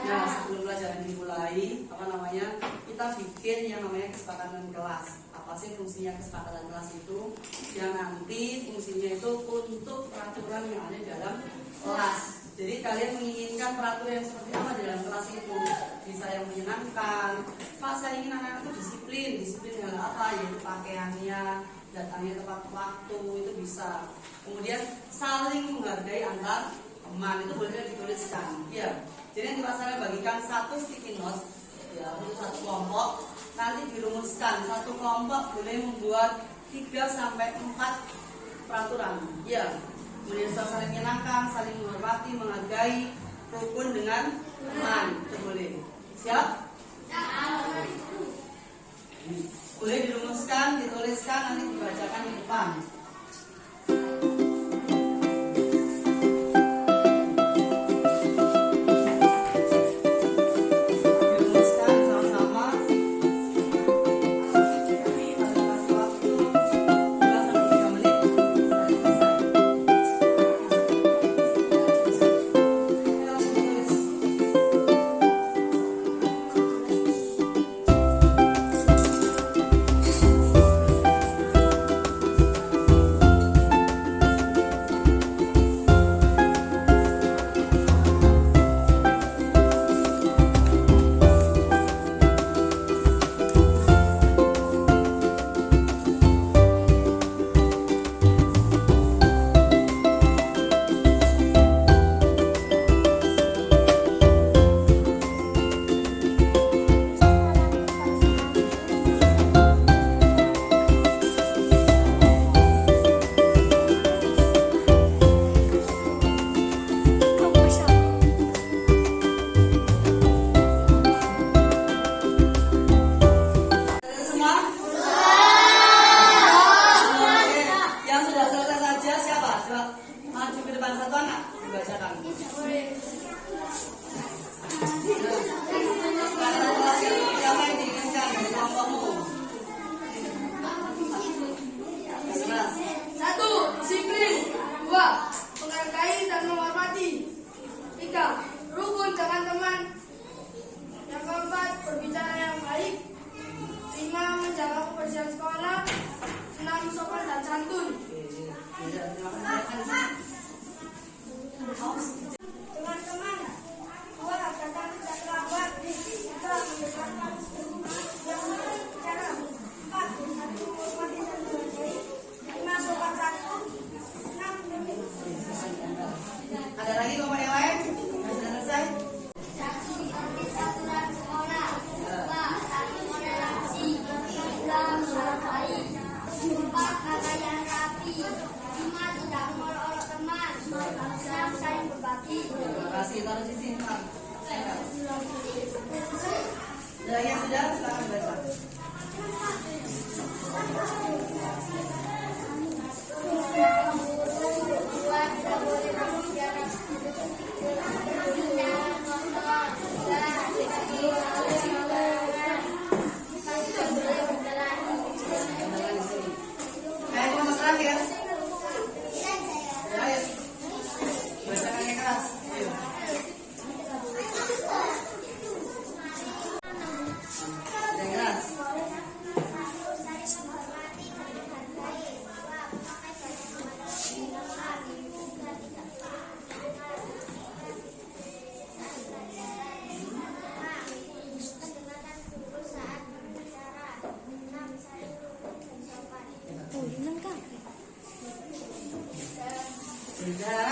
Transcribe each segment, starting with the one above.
Nah, sebelum pelajaran dimulai, kita bikin yang namanya kesepakatan kelas. Apa sih fungsinya kesepakatan kelas itu? Yang nanti fungsinya itu untuk peraturan yang ada dalam kelas. Jadi kalian menginginkan peraturan yang seperti apa dalam kelas itu? Bisa yang menyenangkan. Pak, saya ingin anak-anak itu disiplin. Disiplin dengan apa? Yaitu pakaiannya, datangnya tepat waktu, itu bisa. Kemudian saling menghargai antar teman, itu boleh dituliskan. Ya. Jadi nanti Pak saya bagikan satu sticky note ya untuk satu kelompok. Nanti dirumuskan satu kelompok boleh membuat 3 sampai 4 peraturan. Ya. Kemudian saling menyenangkan, saling menghormati, menghargai, rukun dengan teman. Itu boleh. Siap? Boleh dirumuskan, dituliskan, nanti dibacakan di depan. Rukun dengan teman. Yang keempat, berbicara yang baik. 5, menjaga kebersihan sekolah. 6, sopan dan santun. Teman-teman, 2, datang tidak terlambat. 3, mendengarkan yang berbicara. 4, satu hormati dan menghargai. 5, sopan santun. 6, Ada lagi kelompok yang lain? Sudah selesai? Aturan sekolah. 2, saling toleransi. 3, menghargai. 4, pakaian rapi. 5, tidak mengolok-olok teman. 6, saling berbagi. Terima kasih. Taruh di sini, Pak. Ada lagi yang sudah? Silakan baca.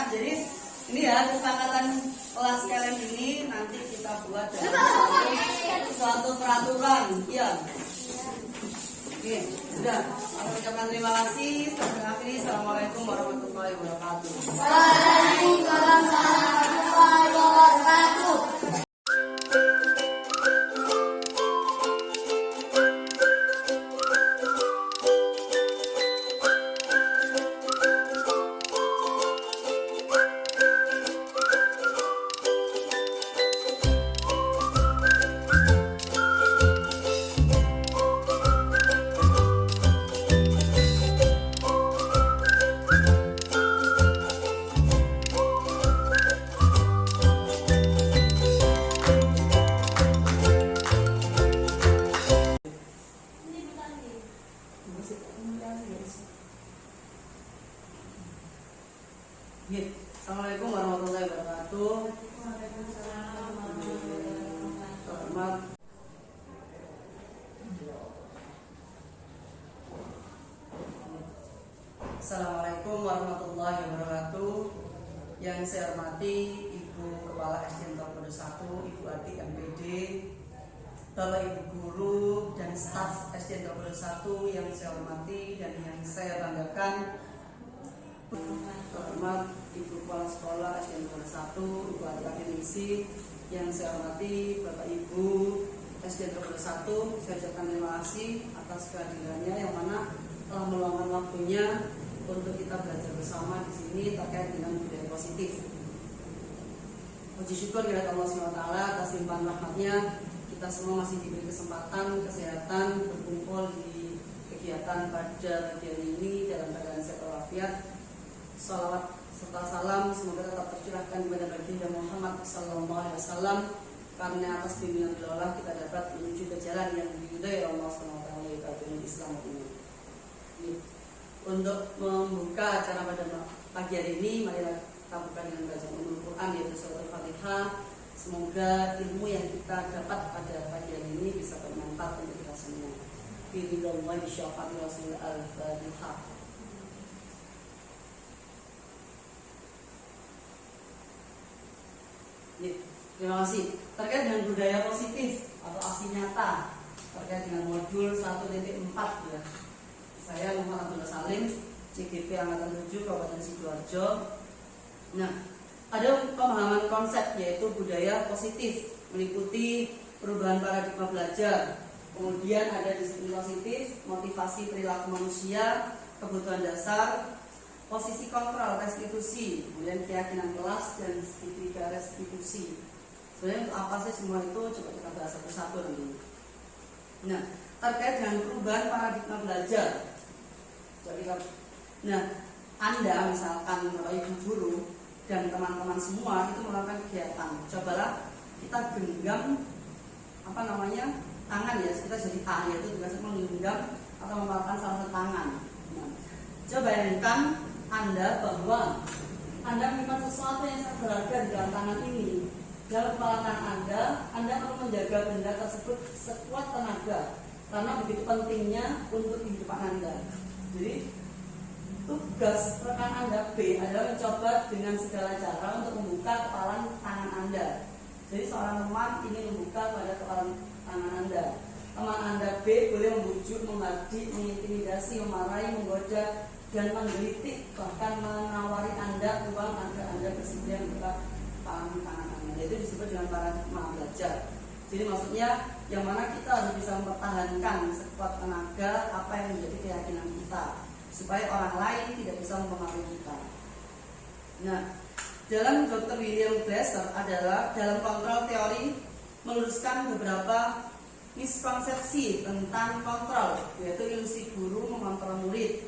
Jadi ini ya kesepakatan kelas kalian ini nanti kita buat dalam suatu peraturan. Iya. Oke, sudah. Aku ucapkan terima kasih. Sampai akhiri. Assalamualaikum warahmatullahi wabarakatuh. Waalaikumsalam warahmatullahi wabarakatuh. Assalamualaikum warahmatullahi wabarakatuh. Selamat. Assalamualaikum warahmatullahi wabarakatuh. Yang saya hormati Ibu Kepala SD Pondok 1, Ibu Ati MPD, Bapak Ibu guru dan staf SD Pondok 1 yang saya hormati dan yang saya banggakan. Hormat Ibu Kepala Sekolah SD Pondok 1, Ibu Ati Akademisi, yang saya hormati Bapak Ibu SD Pondok 1, saya ucapkan terima kasih atas kehadirannya yang mana telah meluangkan waktunya untuk kita belajar bersama di sini terkait dengan budaya positif. Puji syukur kepada Allah SWT atas limpahan rahmatnya, kita semua masih diberi kesempatan, kesehatan, berkumpul di kegiatan pada pagi ini dalam keadaan sehat walafiat. Salawat serta salam semoga tetap tercurahkan kepada baginda Muhammad SAW, karena atas bimbingan beliau kita dapat menuju ke jalan yang diridhai Allah SWT, yaitu Islam ini. Untuk membuka acara pada pagi hari ini, marilah kita buka dengan bacaan Ummul Quran, yaitu surah Al-Fatihah. Semoga ilmu yang kita dapat pada pagi hari ini bisa bermanfaat untuk kita semua. Biridwallahi syafa'ati Rasul Al-Fatihah. Terima kasih. Terkait dengan budaya positif atau aksi nyata terkait dengan modul 1.4 ya. Saya Muhammad Abdullah Salim, CGP Angkatan 7 Kabupaten Sidoarjo. Nah, ada pemahaman konsep yaitu budaya positif, meliputi perubahan paradigma belajar. Kemudian ada disiplin positif, motivasi perilaku manusia, kebutuhan dasar, posisi kontrol, restitusi, kemudian keyakinan kelas dan segitiga restitusi. Sebenarnya untuk apa sih semua itu? Coba kita bahas satu-satu nanti. Nah, terkait dengan perubahan paradigma belajar. Nah, Anda misalkan Bapak Ibu guru dan teman-teman semua itu melakukan kegiatan. Cobalah kita genggam tangan ya, kita jadi A, yaitu tugasnya menggenggam atau memaparkan salah satu tangan. Nah, coba bayangkan Anda bahwa Anda menyimpan sesuatu yang sangat berharga di dalam tangan ini. Dalam kepala tangan Anda perlu menjaga benda tersebut sekuat tenaga karena begitu pentingnya untuk kehidupan Anda. Jadi tugas rekan Anda B adalah mencoba dengan segala cara untuk membuka kepala tangan Anda. Jadi seorang teman ingin membuka pada kepala tangan Anda. Teman Anda B boleh membujuk, menghadik, mengintimidasi, memarahi, menggoda, dan menggelitik, bahkan menawari Anda uang agar Anda bersedia membuka kepala tangan Anda. Itu disebut dengan paradigma belajar. Jadi maksudnya yang mana kita harus bisa mempertahankan sekuat tenaga apa yang menjadi keyakinan kita, supaya orang lain tidak bisa mempengaruhi kita. Nah, dalam Dr. William Glasser adalah dalam kontrol teori meluruskan beberapa miskonsepsi tentang kontrol, yaitu ilusi guru mengontrol murid,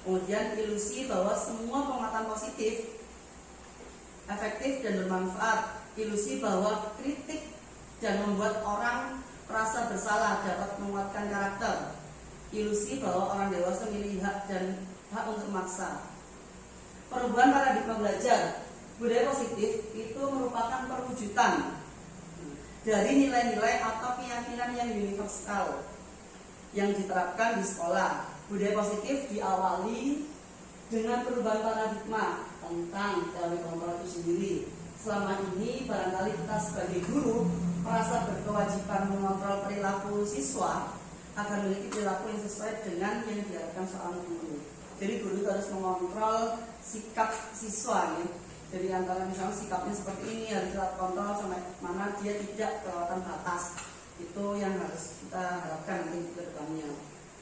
kemudian ilusi bahwa semua penguatan positif efektif dan bermanfaat, ilusi bahwa kritik dan membuat orang merasa bersalah dapat menguatkan karakter, ilusi bahwa orang dewasa memiliki hak dan hak untuk memaksa. Perubahan paradigma belajar budaya positif itu merupakan perwujudan dari nilai-nilai atau keyakinan yang universal yang diterapkan di sekolah. Budaya positif diawali dengan perubahan paradigma tentang teori kontrol itu sendiri. Selama ini barangkali kita sebagai guru merasa berkewajiban mengontrol perilaku siswa agar memiliki perilaku yang sesuai dengan yang diharapkan seorang guru. Jadi guru harus mengontrol sikap siswa ya. Jadi antara misalnya sikapnya seperti ini harus kita kontrol sampai mana dia tidak kelewatan batas. Itu yang harus kita harapkan nanti ke depannya.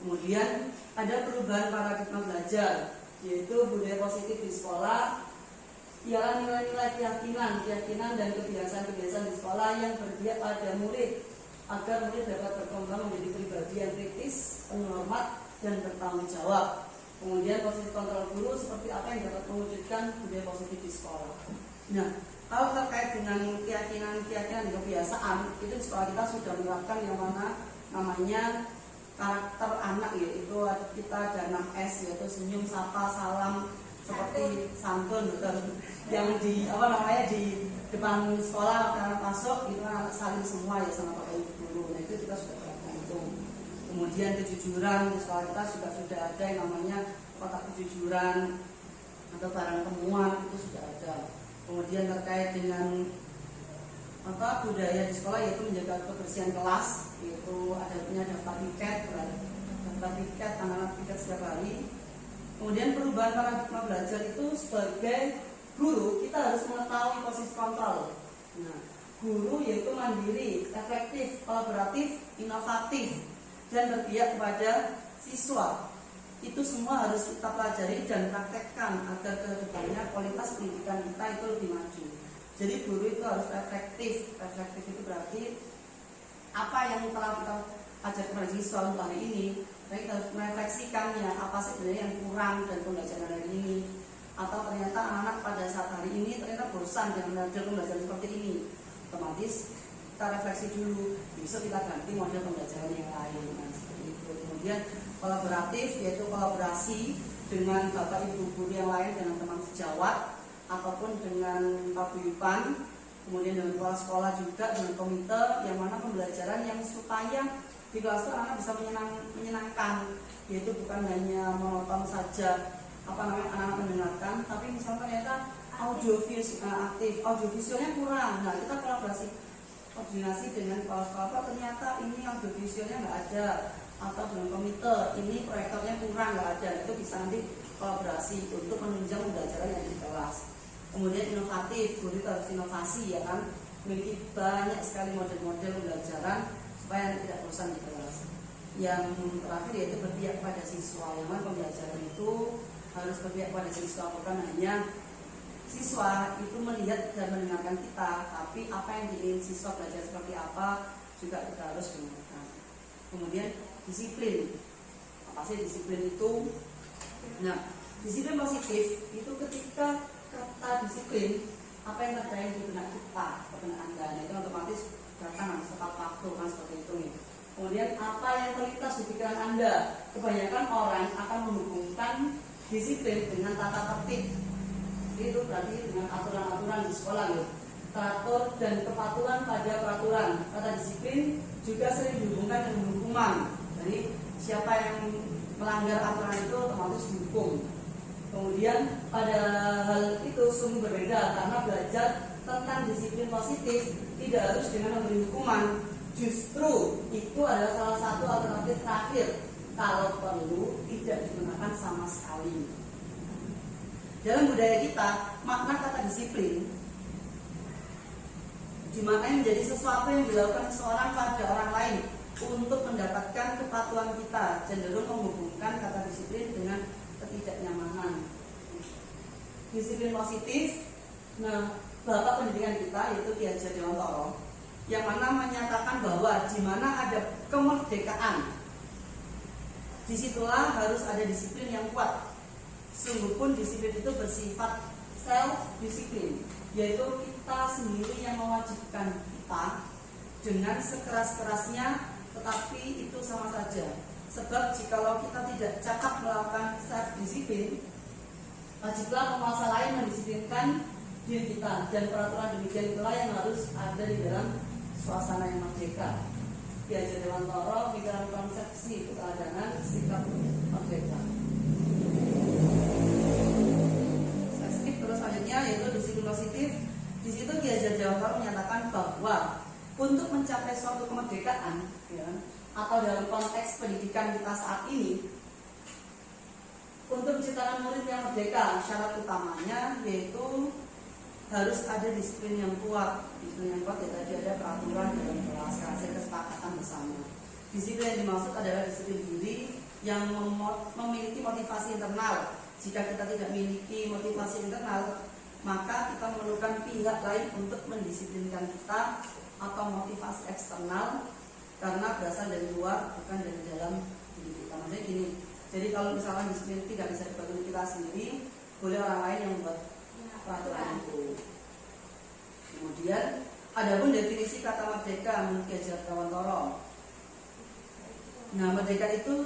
Kemudian ada perubahan paradigma belajar, yaitu budaya positif di sekolah ialah nilai-nilai keyakinan dan kebiasaan-kebiasaan di sekolah yang berpihak pada murid agar murid dapat berkembang menjadi pribadi yang kritis, penghormat, dan bertanggung jawab. Kemudian positif kontrol guru seperti apa yang dapat mewujudkan budaya positif di sekolah. Nah, kalau terkait dengan keyakinan dan kebiasaan, itu di sekolah kita sudah menerapkan yang mana namanya karakter anak, yaitu kita ada 6S, yaitu senyum, sapa, salam, seperti santun betul. Yang di di depan sekolah anak masuk itu anak saling semua ya sama bapak ibu guru. Nah itu kita sudah terapkan itu. Kemudian kejujuran di sekolah kita sudah ada yang namanya kotak kejujuran atau barang temuan itu sudah ada. Kemudian terkait dengan budaya di sekolah yaitu menjaga kebersihan kelas, yaitu punya daftar tiket anak-anak tiket setiap hari. Kemudian perubahan paradigma belajar itu sebagai guru kita harus mengetahui posisi kontrol. Nah, guru yaitu mandiri, efektif, kolaboratif, inovatif, dan berpihak kepada siswa. Itu semua harus kita pelajari dan praktekkan agar kedepannya kualitas pendidikan kita itu lebih maju. Jadi guru itu harus efektif. Efektif itu berarti apa yang telah kita ajar kepada siswa untuk hari ini, kita harus merefleksikannya, apa sebenarnya yang kurang dari pembelajaran hari ini. Atau ternyata anak-anak pada saat hari ini ternyata bosan dengan pembelajaran seperti ini. Otomatis kita refleksi dulu, bisa kita ganti model pembelajaran yang lain. Nah, seperti itu. Kemudian kolaboratif yaitu kolaborasi dengan bapak ibu guru yang lain, dengan teman sejawat ataupun dengan paguyuban, kemudian dengan kepala sekolah juga, dengan komite yang mana pembelajaran yang supaya di kelas itu anak bisa menyenangkan, yaitu bukan hanya monoton saja anak-anak mendengarkan, tapi misalnya ternyata audiovisualnya kurang. Nah kita koordinasi dengan kepala sekolah, ternyata ini audiovisualnya nggak ada, atau dengan komite ini proyektornya kurang, nggak ada. Itu bisa nanti kolaborasi untuk menunjang pembelajaran yang di kelas. Kemudian inovatif, guru harus inovasi ya kan, memiliki banyak sekali model-model pembelajaran supaya tidak bosan di kelas. Yang terakhir yaitu berpihak pada siswa, yang mana pembelajaran itu harus berpihak pada siswa, bukan hanya siswa itu melihat dan mendengarkan kita, tapi apa yang diingin siswa belajar seperti apa juga kita harus dengarkan. Kemudian disiplin, apa sih disiplin itu? Nah, disiplin positif itu ketika kata disiplin, apa yang terjadi di benak kita, benak Anda, itu otomatis datang tepat waktu kan seperti itu nih. Kemudian apa yang terlintas di pikiran Anda, kebanyakan orang akan menghubungkan disiplin dengan tata tertib. Itu berarti dengan aturan-aturan di sekolah loh. Teratur dan kepatuhan pada peraturan. Kata disiplin juga sering dihubungkan dengan hukuman. Jadi siapa yang melanggar aturan itu otomatis dihukum. Kemudian pada hal itu sungguh berbeda, karena belajar tentang disiplin positif tidak harus dengan memberi hukuman. Justru itu adalah salah satu alternatif terakhir. Kalau perlu tidak digunakan sama sekali. Dalam budaya kita, makna kata disiplin dimaknai menjadi sesuatu yang dilakukan seseorang pada orang lain untuk mendapatkan kepatuhan kita, cenderung menghubungkan kata disiplin dengan ketidaknyamanan. Disiplin positif, nah bapak pendidikan kita yaitu Ki Hajar Dewantara, yang mana menyatakan bahwa di mana ada kemerdekaan, disitulah harus ada disiplin yang kuat. Sungguh pun disiplin itu bersifat self-disiplin, yaitu kita sendiri yang mewajibkan kita dengan sekeras-kerasnya, tetapi itu sama saja. Sebab jikalau kita tidak cakap melakukan self-disiplin, wajiblah penguasa lain mendisiplinkan diri kita, dan peraturan demikian itulah yang harus ada di dalam suasana yang merdeka. Ki Hajar Dewantara, pikiran konsepsi keteladanan sikap merdeka. Terus selanjutnya yaitu disiplin positif. Di situ Ki Hajar Dewantara menyatakan bahwa untuk mencapai suatu kemerdekaan, ya, atau dalam konteks pendidikan kita saat ini, untuk menciptakan murid yang merdeka, syarat utamanya yaitu harus ada disiplin yang kuat. Disiplin yang kuat ya tadi ada peraturan dalam kelas, hasil kesepakatan bersama. Disiplin yang dimaksud adalah disiplin diri yang memiliki motivasi internal. Jika kita tidak memiliki motivasi internal, maka kita memerlukan pihak lain untuk mendisiplinkan kita, atau motivasi eksternal karena berasal dari luar, bukan dari dalam diri kita. Maksudnya gini, jadi kalau misalkan disiplin tidak bisa dibangun kita sendiri, boleh orang lain yang membuat peraturan itu. Kemudian adapun definisi kata merdeka menurut Ki Hajar Dewantara. Nah, merdeka itu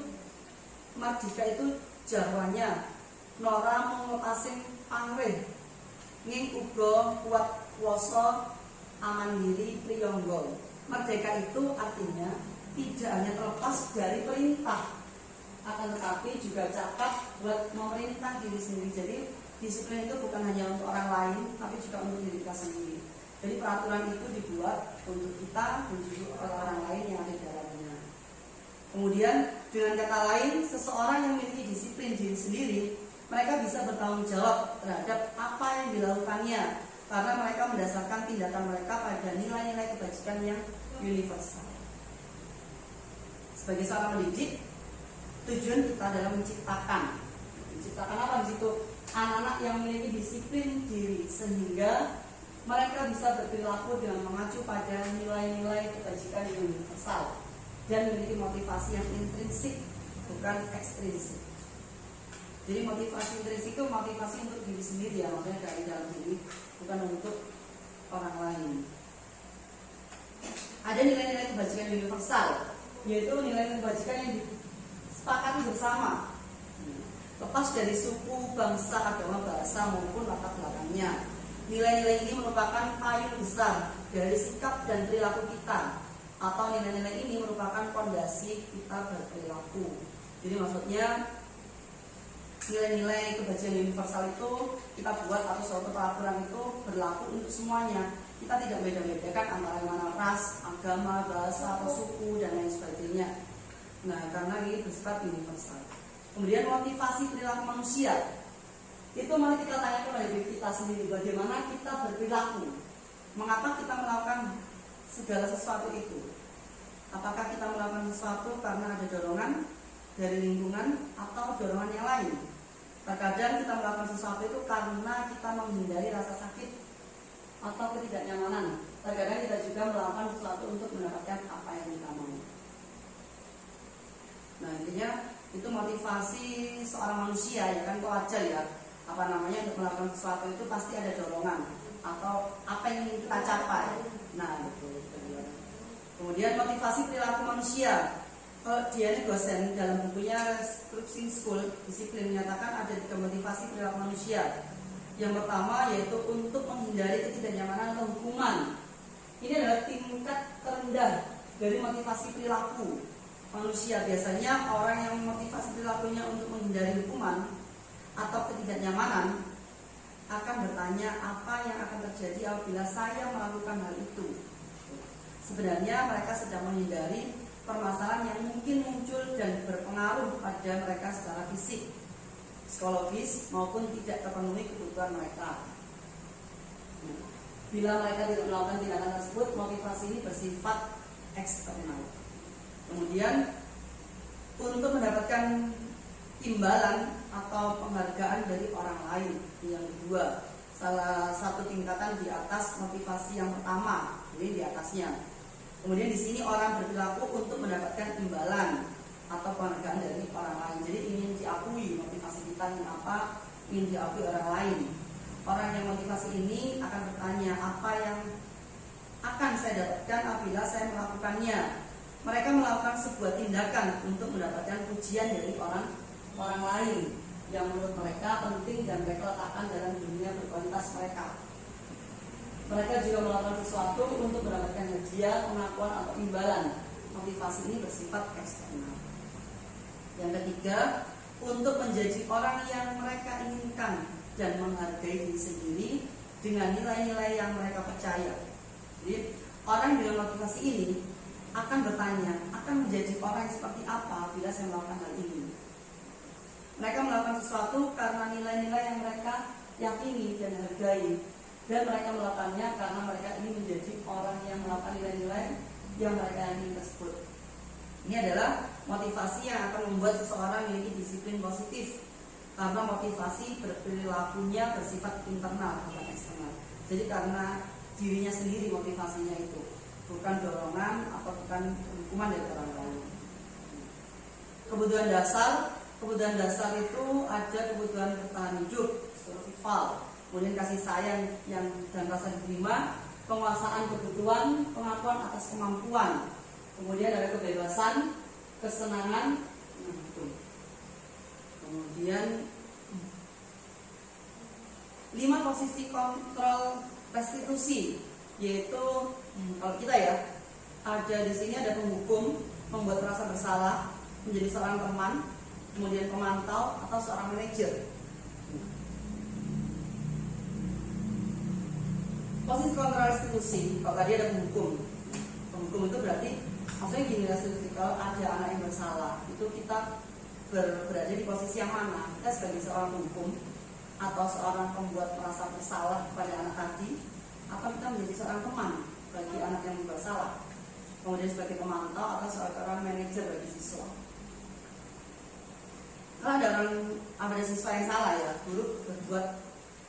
jawabannya Nora mung pangrih ning uga kuat kuwasa amandiri priyangga. Merdeka itu artinya tidak hanya terlepas dari perintah, akan tetapi juga cakap buat memerintah diri sendiri. Jadi disiplin itu bukan hanya untuk orang lain, tapi juga untuk diri kita sendiri. Jadi peraturan itu dibuat untuk kita dan juga orang lain yang ada di dalamnya. Kemudian dengan kata lain, seseorang yang memiliki disiplin diri sendiri, mereka bisa bertanggung jawab terhadap apa yang dilakukannya, karena mereka mendasarkan tindakan mereka pada nilai-nilai kebajikan yang universal. Sebagai seorang pendidik, tujuan kita adalah menciptakan apa di situ? Anak-anak yang memiliki disiplin diri sehingga mereka bisa berperilaku dengan mengacu pada nilai-nilai kebajikan yang universal dan memiliki motivasi yang intrinsik, bukan ekstrinsik. Jadi motivasi intrinsik itu motivasi untuk diri sendiri ya, maksudnya dari dalam diri, bukan untuk orang lain. Ada nilai-nilai kebajikan universal, yaitu nilai kebajikan yang disepakati bersama, lepas dari suku, bangsa, agama, bahasa maupun latar belakangnya. Nilai-nilai ini merupakan payung besar dari sikap dan perilaku kita, atau nilai-nilai ini merupakan fondasi kita berperilaku. Jadi maksudnya nilai-nilai kebajikan universal itu kita buat atau suatu peraturan itu berlaku untuk semuanya. Kita tidak beda-bedakan antara mana ras, agama, bahasa, atau suku dan lain sebagainya. Nah, karena ini bersifat universal. Kemudian motivasi perilaku manusia itu mari kita tanyakan pada diri kita sendiri, bagaimana kita berperilaku, mengapa kita melakukan segala sesuatu itu. Apakah kita melakukan sesuatu karena ada dorongan dari lingkungan atau dorongan yang lain. Terkadang kita melakukan sesuatu itu karena kita menghindari rasa sakit atau ketidaknyamanan. Terkadang kita juga melakukan sesuatu untuk mendapatkan apa yang kita mau. Nah, intinya itu motivasi seorang manusia, ya kan, itu wajar ya. Untuk melakukan sesuatu itu pasti ada dorongan atau apa yang ingin kita capai. Nah, betul. Kemudian motivasi perilaku manusia. Dia ini dosen dalam bukunya Restructuring School Disiplin menyatakan ada 3 motivasi perilaku manusia. Yang pertama yaitu untuk menghindari ketidaknyamanan atau hukuman. Ini adalah tingkat terendah dari motivasi perilaku manusia. Biasanya orang yang motivasi perilakunya untuk menghindari hukuman atau ketidaknyamanan akan bertanya apa yang akan terjadi apabila saya melakukan hal itu. Sebenarnya mereka sedang menghindari permasalahan yang mungkin muncul dan berpengaruh pada mereka secara fisik, psikologis maupun tidak terpenuhi kebutuhan mereka. Bila mereka tidak melakukan tindakan tersebut, motivasi ini bersifat eksternal. Kemudian untuk mendapatkan imbalan atau penghargaan dari orang lain, yang kedua, salah satu tingkatan di atas motivasi yang pertama, jadi di atasnya. Kemudian di sini orang berperilaku untuk mendapatkan imbalan atau penghargaan dari orang lain. Jadi ingin diakui, motivasi kita ingin apa? Ingin diakui orang lain. Orang yang motivasi ini akan bertanya apa yang akan saya dapatkan apabila saya melakukannya. Mereka melakukan sebuah tindakan untuk mendapatkan pujian dari orang lain yang menurut mereka penting dan mereka letakkan dalam dunia berkualitas mereka. Mereka juga melakukan sesuatu untuk mendapatkan hadiah, pengakuan atau imbalan. Motivasi ini bersifat eksternal. Yang ketiga, untuk menjadi orang yang mereka inginkan dan menghargai diri sendiri dengan nilai-nilai yang mereka percaya. Jadi orang dengan motivasi ini akan bertanya, akan menjadi orang seperti apa bila saya melakukan hal ini. Mereka melakukan sesuatu karena nilai-nilai yang mereka yakini dan hargai, dan mereka melakukannya karena mereka ingin menjadi orang yang melakukan nilai-nilai yang mereka ingin tersebut. Ini adalah motivasi yang akan membuat seseorang memiliki disiplin positif, karena motivasi berperilakunya bersifat internal bukan eksternal. Jadi karena dirinya sendiri motivasinya itu, bukan dorongan atau bukan hukuman dari orang lain. Kebutuhan dasar itu ada kebutuhan bertahan hidup, survival, kemudian kasih sayang yang dan rasa diterima, penguasaan kebutuhan, pengakuan atas kemampuan, kemudian ada kebebasan, kesenangan, kemudian 5 posisi kontrol restitusi, yaitu kalau kita ya ada di sini ada penghukum, membuat merasa bersalah, menjadi seorang teman, kemudian pemantau atau seorang manajer. Posisi kontrol restitusi, kalau tadi ada penghukum. Penghukum itu berarti maksudnya gini, restitusi kalau ada anak yang bersalah, itu kita berada di posisi yang mana? Kita sebagai seorang penghukum atau seorang pembuat merasa bersalah kepada anak tadi, atau kita menjadi seorang teman bagi anak yang bersalah, kemudian sebagai pemantau atau seorang manajer bagi siswa. Kalau ada siswa yang salah ya, guru berbuat,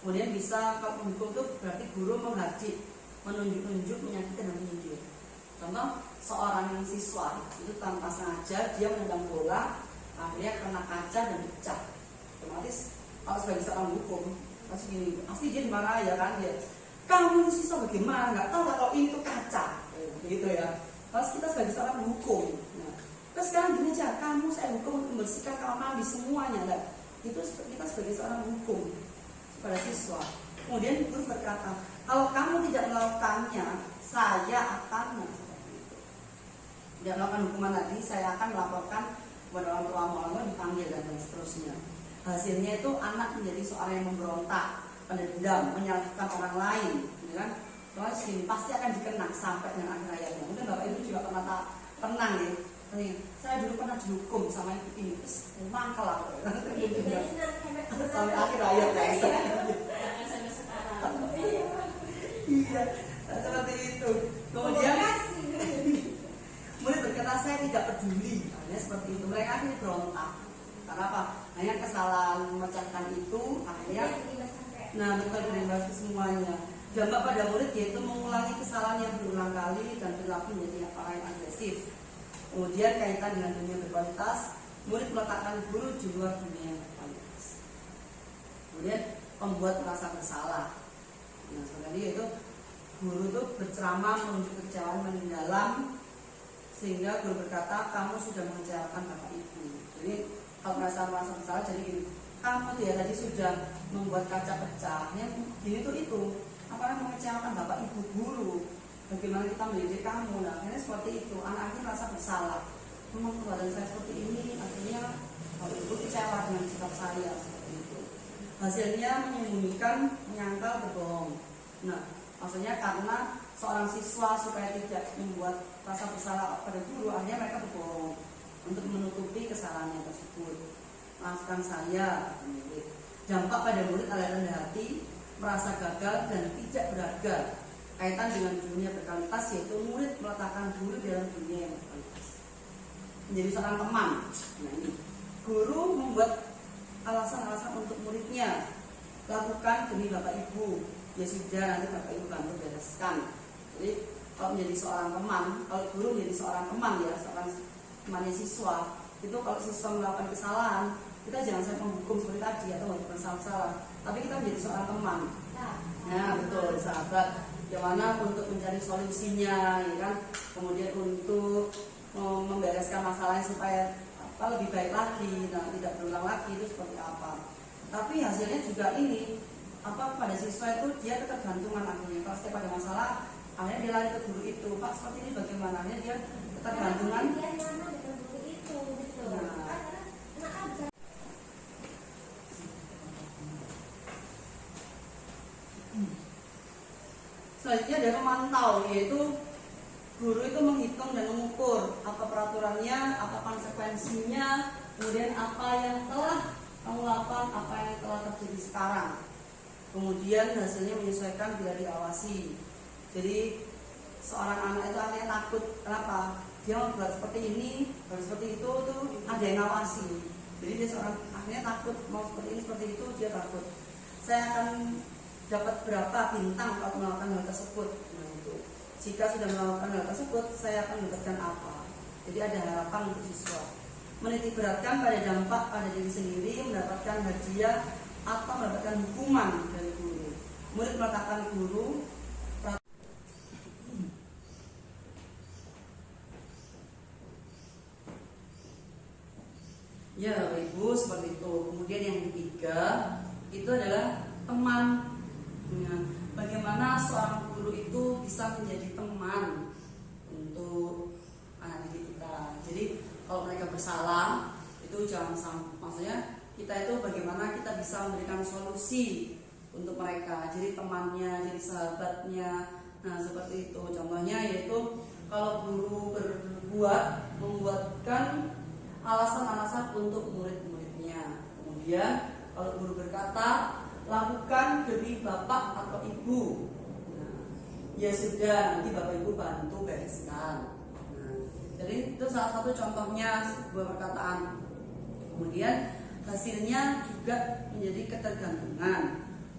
kemudian bisa kalau penghukum itu berarti guru menghaji, menunjuk-nunjuk, menyakiti dan menyindir. Contoh, seorang siswa itu tanpa sengaja dia menendang bola, akhirnya kena kaca dan pecah. Otomatis kalau sebagai seorang hukum pasti dia dimarahi ya kan, dia, kamu itu siswa bagaimana, nggak tahu kalau ini tuh kaca, gitu ya. Terus kita sebagai seorang hukum, nah, terus sekarang gini aja, kamu saya hukum untuk membersihkan kamar mandi semuanya, lah. Itu kita sebagai seorang hukum pada siswa. Kemudian guru berkata, kalau kamu tidak melakukannya, saya akan tidak melakukan hukuman lagi, saya akan melaporkan kepada orang tua, dipanggil dan seterusnya. Hasilnya itu anak menjadi seorang yang memberontak, pendendam, menyalahkan orang lain, ya kan? Terus ini pasti akan dikenak sampai dengan akhir hayatnya. Mungkin Bapak Ibu juga pernah ya. Saya dulu pernah dihukum sama ibu ini, terus mangkal aku. Sampai akhir hayat ya. Iya, seperti itu. Kemudian murid berkata saya tidak peduli, hanya seperti itu. Mereka akhirnya berontak. Karena apa? Hanya kesalahan memecahkan itu akhirnya betul berimbas ke semuanya. Dampak pada murid yaitu mengulangi kesalahan yang berulang kali dan berlaku menjadi orang yang agresif. Kemudian kaitan dengan dunia berkualitas, murid meletakkan guru di luar dunia yang berkualitas. Kemudian membuat merasa bersalah. Nah, sebenarnya itu guru itu berceramah menunjuk kekecewaan mendalam, sehingga guru berkata kamu sudah mengecewakan bapak ibu. Jadi kalau merasa bersalah, jadi gini, kamu tuh ya tadi sudah membuat kaca pecah, gini tuh itu, apa mengecewakan bapak ibu guru. Bagaimana kita mendidik kamu? Nah, akhirnya seperti itu, anak ini merasa bersalah. Memang keadaan saya seperti ini, akhirnya bapak ibu kecewa dengan sikap saya seperti itu. Hasilnya menyembunyikan, menyangkal, berbohong. Nah, maksudnya karena seorang siswa supaya tidak membuat rasa bersalah pada guru, akhirnya mereka berbohong untuk menutupi kesalahannya tersebut. Maafkan saya, dampak pada murid adalah rendah hati, merasa gagal dan tidak berharga. Kaitan dengan dunia berkualitas yaitu murid meletakkan guru dalam dunia yang berkualitas, menjadi seorang teman. Nah ini, guru membuat alasan-alasan untuk muridnya, lakukan demi bapak ibu. Ya sudah, nanti bapak ibu bantu bereskan. Jadi kalau menjadi seorang teman, kalau guru menjadi seorang teman ya, seorang temannya siswa, itu kalau siswa melakukan kesalahan, kita jangan sampai menghukum seperti tadi atau melakukan salah-salah, tapi kita menjadi seorang teman. Nah betul, sahabat, yang mana untuk mencari solusinya, ya kan, kemudian untuk membereskan masalahnya supaya lebih baik lagi, nah tidak berulang lagi itu seperti apa. Tapi hasilnya juga ini, pada siswa itu dia ketergantungan akhirnya. Kalau setiap ada masalah, akhirnya dia lari ke guru itu, Pak seperti ini bagaimana, dia ketergantungan. Selanjutnya ada pemantau, yaitu guru itu menghitung dan mengukur apa peraturannya, apa konsekuensinya, kemudian apa yang telah kamu lakukan, apa yang telah terjadi sekarang. Kemudian hasilnya menyesuaikan bila diawasi. Jadi seorang anak itu akhirnya takut, kenapa? Dia mau buat seperti ini, harus seperti itu tuh ada yang ngawasi. Jadi dia seorang akhirnya takut, mau seperti ini seperti itu dia takut. Saya akan dapat berapa bintang kalau melakukan hal tersebut. Nah, itu. Jika sudah melakukan hal tersebut, saya akan mendapatkan apa. Jadi ada harapan untuk siswa. Menitik beratkan pada dampak pada diri sendiri, mendapatkan hadiah atau mendapatkan hukuman dari guru. Murid meletakkan guru. Ya, Ibu, seperti itu. Kemudian yang ketiga itu adalah teman bagaimana seorang guru itu bisa menjadi teman untuk anak didik kita. Jadi kalau mereka bersalah itu jangan sampai, maksudnya kita itu bagaimana kita bisa memberikan solusi untuk mereka, jadi temannya, jadi sahabatnya. Nah seperti itu. Contohnya yaitu kalau guru membuatkan alasan-alasan untuk murid-muridnya. Kemudian kalau guru berkata, lakukan demi bapak atau ibu. Nah, ya sudah, nanti bapak ibu bantu bereskan. Nah, jadi itu salah satu contohnya sebuah perkataan. Kemudian hasilnya juga menjadi ketergantungan.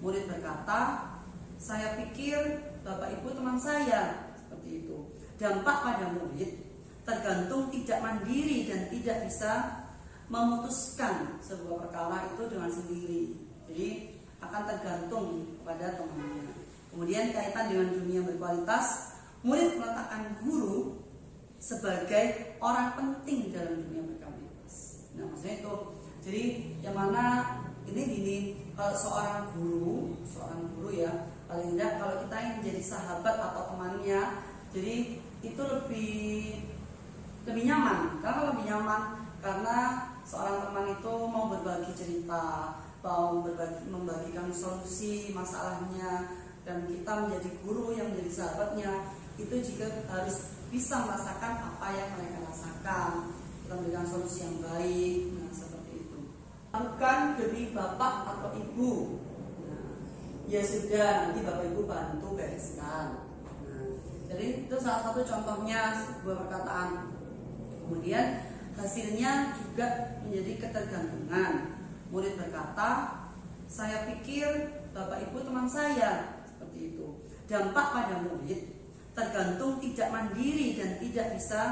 Murid berkata, saya pikir bapak ibu teman saya. Seperti itu. Dampak pada murid tergantung tidak mandiri dan tidak bisa memutuskan sebuah perkara itu dengan sendiri. Jadi akan tergantung kepada temannya. Kemudian kaitan dengan dunia berkualitas, murid meletakkan guru sebagai orang penting dalam dunia berkualitas. Nah maksudnya itu, jadi yang mana ini gini, kalau seorang guru ya, paling tidak kalau kita yang menjadi sahabat atau temannya, jadi itu lebih nyaman. Karena lebih nyaman karena seorang teman itu mau berbagi cerita, mau membagikan solusi masalahnya, dan kita menjadi guru yang menjadi sahabatnya itu juga harus bisa merasakan apa yang mereka rasakan, kita memberikan solusi yang baik. Nah seperti itu. Lakukan demi bapak atau ibu. Nah, ya sudah, nanti bapak ibu bantu bereskan. Nah, jadi itu salah satu contohnya sebuah perkataan. Kemudian hasilnya juga menjadi ketergantungan. Murid berkata, saya pikir bapak ibu teman saya. Seperti itu. Dampak pada murid tergantung tidak mandiri dan tidak bisa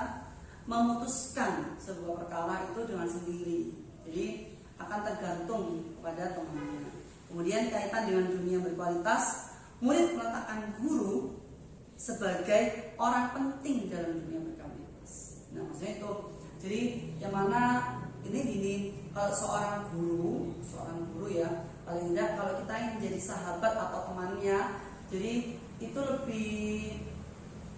memutuskan sebuah perkara itu dengan sendiri. Jadi akan tergantung kepada temannya. Kemudian kaitan dengan dunia berkualitas, murid meletakkan guru sebagai orang penting dalam dunia berkualitas. Nah maksudnya itu, jadi yang mana ini gini, kalau seorang guru ya, paling tidak kalau kita yang menjadi sahabat atau temannya, jadi itu lebih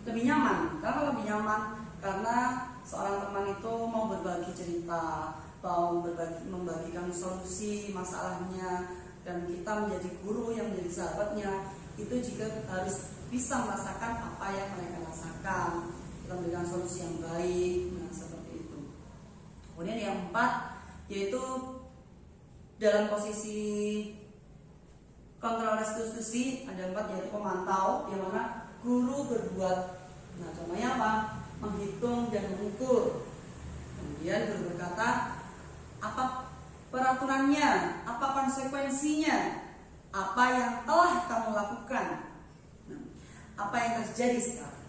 nyaman. Karena lebih nyaman karena seorang teman itu mau berbagi cerita, mau membagikan solusi masalahnya, dan kita menjadi guru yang menjadi sahabatnya itu juga harus bisa merasakan apa yang mereka rasakan, kita memberikan solusi yang baik. Nah seperti itu. Kemudian yang 4 yaitu dalam posisi kontrol restitusi ada 4, yaitu pemantau, yang mana guru berbuat. Nah contohnya apa? Menghitung dan mengukur. Kemudian guru berkata, apa peraturannya, apa konsekuensinya, apa yang telah kamu lakukan, nah, apa yang terjadi sekarang.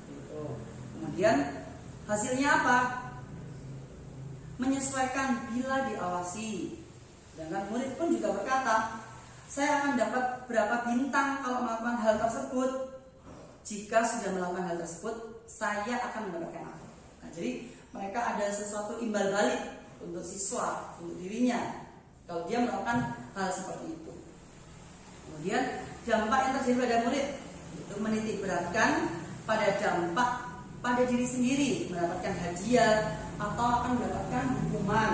Itu. Kemudian hasilnya apa? Menyesuaikan bila diawasi. Dan murid pun juga berkata, saya akan dapat berapa bintang kalau melakukan hal tersebut. Jika sudah melakukan hal tersebut, saya akan mendapatkan apa. Nah, jadi mereka ada sesuatu imbal balik untuk siswa, untuk dirinya, kalau dia melakukan hal seperti itu. Kemudian dampak yang terjadi pada murid itu menitik beratkan pada dampak pada diri sendiri, mendapatkan hadiah atau akan mendapatkan hukuman.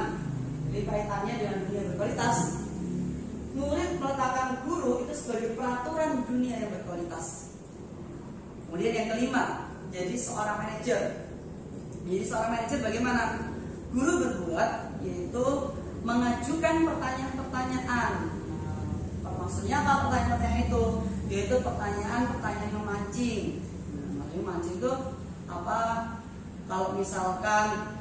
Jadi kaitannya dengan dunia berkualitas, murid meletakkan guru itu sebagai peraturan dunia yang berkualitas. Kemudian yang kelima, jadi seorang manajer. Jadi seorang manajer bagaimana? Guru berbuat yaitu mengajukan pertanyaan-pertanyaan. Nah, maksudnya apa pertanyaan-pertanyaan itu? Yaitu pertanyaan-pertanyaan memancing. Nah, maksudnya memancing itu apa? Kalau misalkan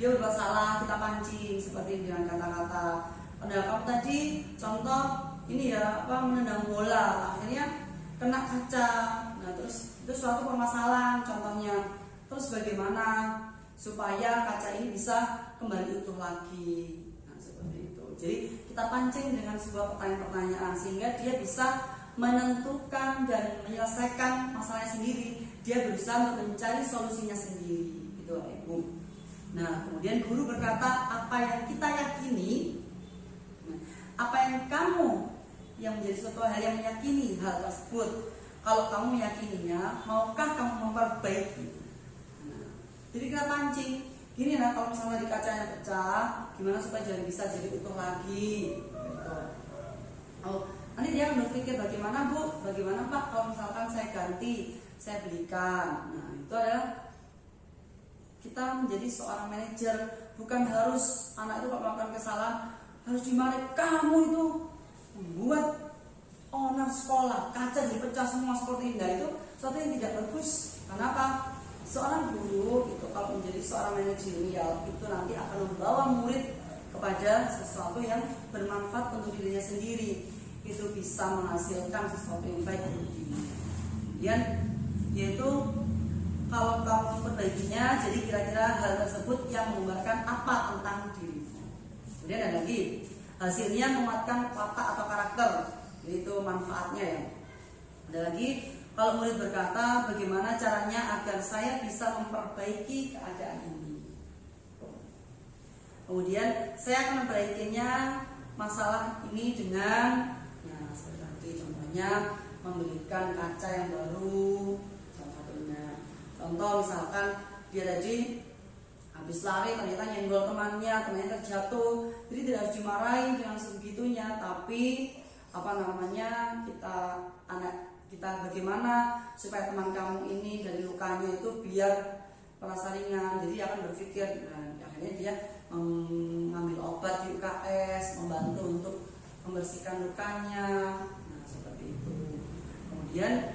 dia berbuat salah, kita pancing seperti dengan kata-kata. Padahal kamu tadi contoh ini ya apa, menendang bola, akhirnya kena kaca. Nah terus itu suatu permasalahan contohnya. Terus bagaimana supaya kaca ini bisa kembali utuh lagi. Nah seperti itu. Jadi kita pancing dengan sebuah pertanyaan-pertanyaan sehingga dia bisa menentukan dan menyelesaikan masalahnya sendiri. Dia berusaha mencari solusinya sendiri. Itu Ibu. Nah kemudian guru berkata, apa yang kita yakini, apa yang kamu yang menjadi suatu hal yang meyakini hal tersebut. Kalau kamu meyakininya, maukah kamu memperbaiki? Nah, jadi kita pancing. Gini nah, kalau misalnya di kacanya pecah, gimana supaya bisa jadi utuh lagi? Gitu. Oh, nanti dia akan berpikir bagaimana Bu, bagaimana Pak kalau misalkan saya ganti, saya belikan. Nah, itu adalah kita menjadi seorang manajer. Bukan harus anak itu kalau melakukan kesalahan harus dimarahi. Kamu itu membuat owner sekolah, kaca dipecah semua seperti ini. Nah, itu sesuatu yang tidak bagus. Kenapa? Seorang guru itu kalau menjadi seorang manajerial itu nanti akan membawa murid kepada sesuatu yang bermanfaat untuk dirinya sendiri. Itu bisa menghasilkan sesuatu yang baik untuk dirinya. Kemudian yaitu kalau kamu perbaikinya, jadi kira-kira hal tersebut yang menggambarkan apa tentang dirimu. Kemudian ada lagi, hasilnya menguatkan watak atau karakter, itu manfaatnya ya. Ada lagi, kalau murid berkata, bagaimana caranya agar saya bisa memperbaiki keadaan ini. Kemudian saya akan memperbaikinya masalah ini dengan, ya seperti contohnya membelikan kaca yang baru. Contoh misalkan dia tadi habis lari ternyata nyenggol temannya terjatuh, jadi tidak harus dimarahin dengan sebegitunya, tapi kita bagaimana supaya teman kamu ini dari lukanya itu biar merasa ringan. Jadi dia akan berpikir, akhirnya dia mengambil obat di UKS, membantu untuk membersihkan lukanya. Nah, seperti itu. Kemudian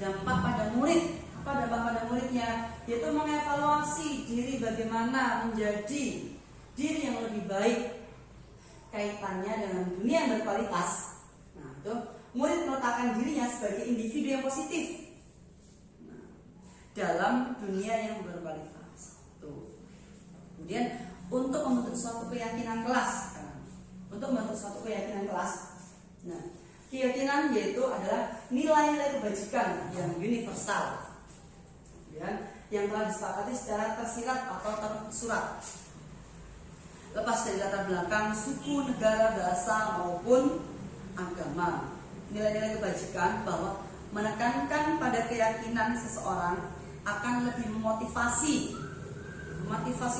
dampak pada murid. Apa dampak pada muridnya? Yaitu mengevaluasi diri bagaimana menjadi diri yang lebih baik, kaitannya dengan dunia yang berkualitas. Nah, itu murid meletakkan dirinya sebagai individu yang positif dalam dunia yang berkualitas. Tuh. Kemudian untuk membentuk suatu keyakinan kelas, nah, keyakinan yaitu adalah nilai-nilai kebajikan yang universal, yang telah disepakati secara tersirat atau tersurat, lepas dari latar belakang suku, negara, bahasa maupun agama. Nilai-nilai kebajikan bahwa menekankan pada keyakinan seseorang akan lebih memotivasi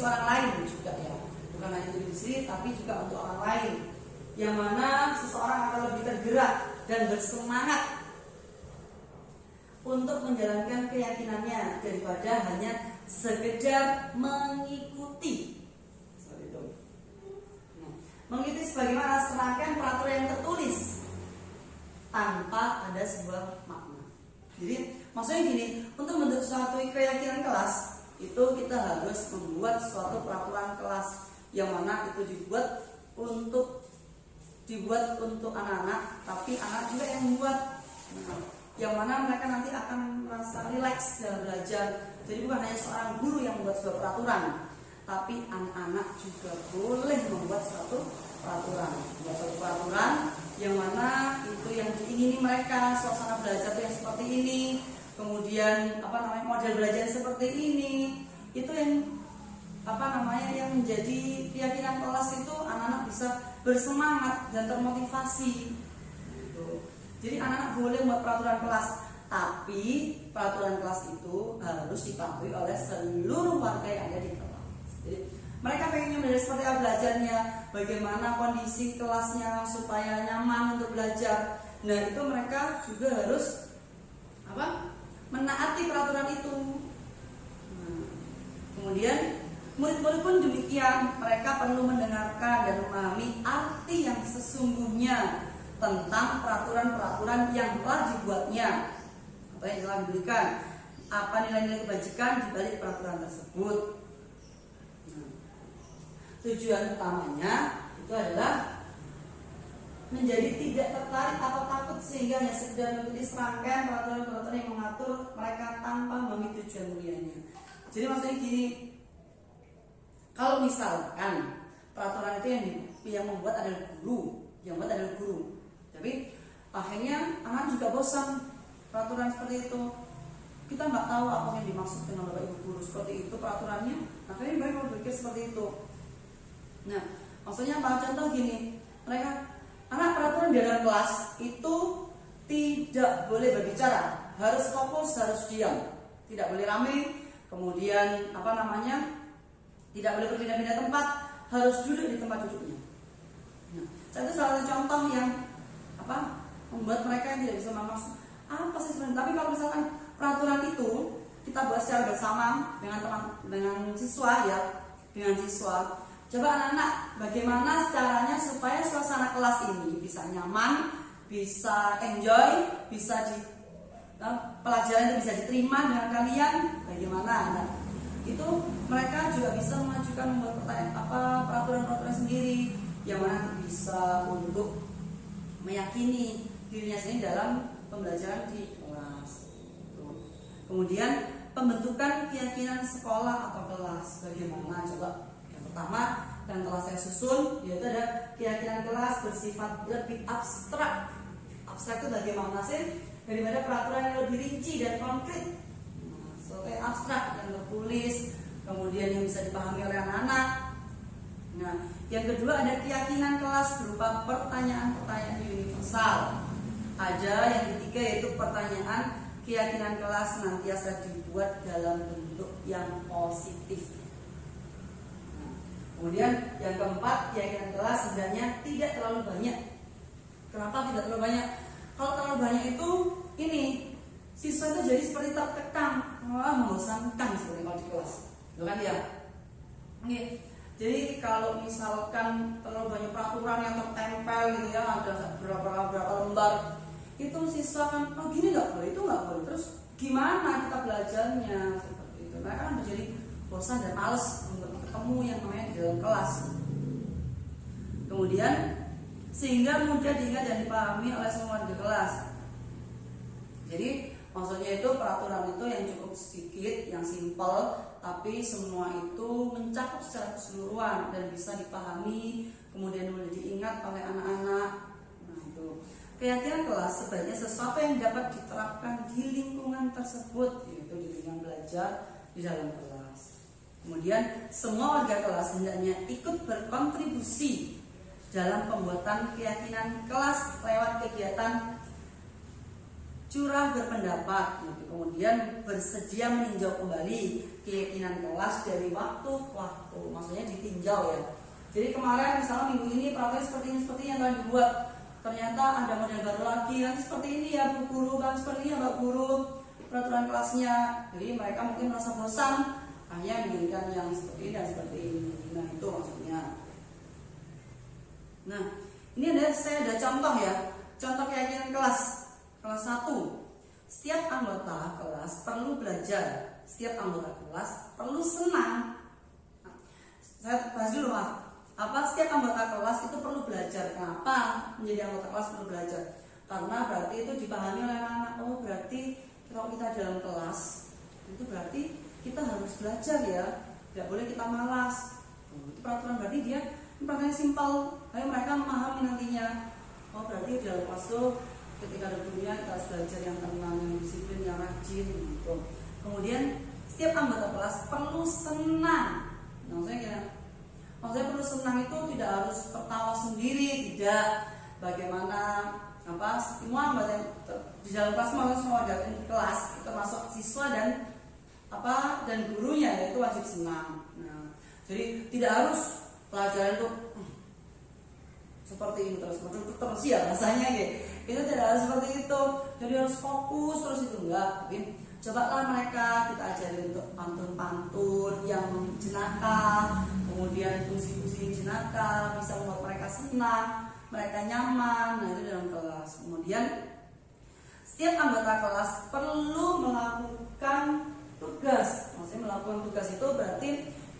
orang lain juga ya, bukan hanya untuk diri sendiri tapi juga untuk orang lain, yang mana seseorang akan lebih tergerak dan bersemangat untuk menjalankan keyakinannya daripada hanya sekedar mengikuti. Seperti itu. Nah, mengikuti sebagaimana serangkaian peraturan yang tertulis tanpa ada sebuah makna. Jadi maksudnya gini, untuk membentuk suatu keyakinan kelas itu kita harus membuat suatu peraturan kelas yang mana itu dibuat untuk anak-anak, tapi anak juga yang membuat. Nah, yang mana mereka nanti akan merasa rileks dalam belajar. Jadi bukan hanya seorang guru yang membuat sebuah peraturan, tapi anak-anak juga boleh membuat suatu peraturan. Yang mana itu yang diingini mereka, suasana belajar yang seperti ini, kemudian model belajar seperti ini, itu yang yang menjadi keyakinan kelas itu anak-anak bisa bersemangat dan termotivasi. Jadi anak-anak boleh membuat peraturan kelas, tapi peraturan kelas itu harus dipatuhi oleh seluruh warga yang ada di kelas. Jadi mereka pengennya belajar seperti apa belajarnya, bagaimana kondisi kelasnya supaya nyaman untuk belajar. Nah, itu mereka juga harus menaati peraturan itu. Nah, kemudian murid-murid pun demikian, mereka perlu mendengarkan dan memahami arti yang sesungguhnya tentang peraturan-peraturan yang telah dibuatnya atau yang telah diberikan. Apa nilai-nilai kebajikan di balik peraturan tersebut? Nah, tujuan utamanya itu adalah menjadi tidak tertarik atau takut sehingga hanya sekedar mengikuti serangkaian peraturan-peraturan yang mengatur mereka tanpa memiliki tujuan mulianya. Jadi maksudnya gini, kalau misalkan peraturan itu yang membuat adalah guru, tapi akhirnya anak juga bosan peraturan seperti itu. Kita nggak tahu apa yang dimaksudkan oleh ibu guru seperti itu peraturannya. Akhirnya mereka berpikir seperti itu. Nah, maksudnya apa? Contoh gini, mereka anak peraturan di dalam kelas itu tidak boleh berbicara, harus fokus, harus diam, tidak boleh rame, kemudian tidak boleh berpindah-pindah tempat, harus duduk di tempat duduknya. Nah, itu salah satu contoh yang membuat mereka yang tidak bisa masuk. Apa sih sebenarnya? Tapi kalau misalkan peraturan itu kita buat secara bersama dengan siswa ya, coba anak-anak bagaimana caranya supaya suasana kelas ini bisa nyaman, bisa enjoy, pelajaran itu bisa diterima dengan kalian, bagaimana? Nah, itu mereka juga bisa mengajukan membuat peraturan-peraturan sendiri yang mana bisa untuk meyakini dirinya sendiri dalam pembelajaran di kelas. Kemudian pembentukan keyakinan sekolah atau kelas bagaimana? Coba yang pertama yang telah saya susun yaitu ada keyakinan kelas bersifat lebih abstrak. Abstrak itu bagaimana sih? Daripada peraturan yang lebih rinci dan konkret. Kayak abstrak yang tertulis, kemudian yang bisa dipahami oleh anak-anak. Nah, yang kedua ada keyakinan kelas berupa pertanyaan-pertanyaan universal. Ada yang ketiga yaitu pertanyaan keyakinan kelas senantiasa dibuat dalam bentuk yang positif. Nah, kemudian yang keempat keyakinan kelas sebenarnya tidak terlalu banyak. Kenapa tidak terlalu banyak? Kalau terlalu banyak itu siswa itu jadi seperti terkekang, membosankan seperti kalau di kelas, kan ya? Jadi kalau misalkan terlalu banyak peraturan yang tertempel gitu ya, ada berapa lembar, itu siswa kan, gini nggak boleh, itu nggak boleh. Terus gimana kita belajarnya seperti itu? Mereka kan menjadi bosan dan males untuk ketemu yang namanya di dalam kelas. Kemudian sehingga mudah diingat dan dipahami oleh semua di kelas. Jadi maksudnya itu peraturan itu yang cukup sedikit, yang simpel, tapi semua itu mencakup secara keseluruhan dan bisa dipahami, kemudian mudah diingat oleh anak-anak. Nah, itu keyakinan kelas sebaiknya sesuatu yang dapat diterapkan di lingkungan tersebut, yaitu di lingkungan belajar di dalam kelas. Kemudian semua warga kelas hendaknya ikut berkontribusi dalam pembuatan keyakinan kelas lewat kegiatan curah berpendapat, kemudian bersedia meninjau kembali keyakinan kelas dari waktu ke waktu, maksudnya ditinjau ya. Jadi kemarin misalnya minggu ini peraturan seperti ini yang telah dibuat, ternyata ada model baru lagi, nanti seperti ini ya Bu Guru, kan seperti ini ya Mbak Guru peraturan kelasnya. Jadi mereka mungkin merasa bosan, hanya menginginkan yang seperti ini dan seperti ini. Nah itu maksudnya. Nah ini saya ada contoh ya, contoh keyakinan kelas 1. Setiap anggota kelas perlu belajar, setiap anggota kelas perlu senang. Nah, saya bahas dulu setiap anggota kelas itu perlu belajar. Kenapa menjadi anggota kelas perlu belajar? Karena berarti itu dipahami oleh anak-anak. Oh berarti kalau kita dalam kelas itu berarti kita harus belajar ya, tidak boleh kita malas. Itu peraturan, berarti dia peraturan simpel, tapi mereka memahami nantinya. Oh berarti dalam kelas itu ketika ada kuliah kita harus belajar yang tenang, yang disiplin, yang rajin gitu. Kemudian setiap anggota kelas perlu senang. Maksudnya perlu senang itu tidak harus tertawa sendiri, tidak. Bagaimana semua anggota di dalam kelas, semua warga kelas termasuk siswa dan gurunya yaitu wajib senang. Nah, jadi tidak harus pelajaran itu seperti ini terus ya rasanya gitu. Itu tidak harus seperti itu. Jadi harus fokus terus itu enggak. Tapi cobalah mereka kita ajari untuk pantun-pantun yang jenaka, kemudian puisi-puisi jenaka bisa membuat mereka senang, mereka nyaman. Nah itu dalam kelas. Kemudian setiap anggota kelas perlu melakukan tugas. Maksudnya melakukan tugas itu berarti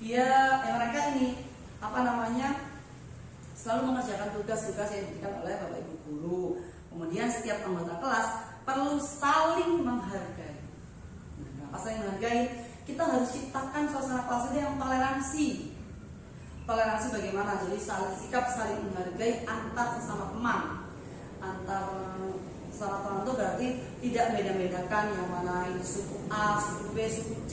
mereka ini selalu mengerjakan tugas-tugas yang diberikan oleh Bapak Ibu guru. Kemudian setiap anggota kelas perlu saling menghargai. Nah, saling menghargai, kita harus ciptakan suasana kelas ini yang toleransi. Toleransi bagaimana? Jadi sikap saling menghargai antar sesama teman. Antar sesama teman itu berarti tidak beda-bedakan yang mana ini suku A, suku B, suku C,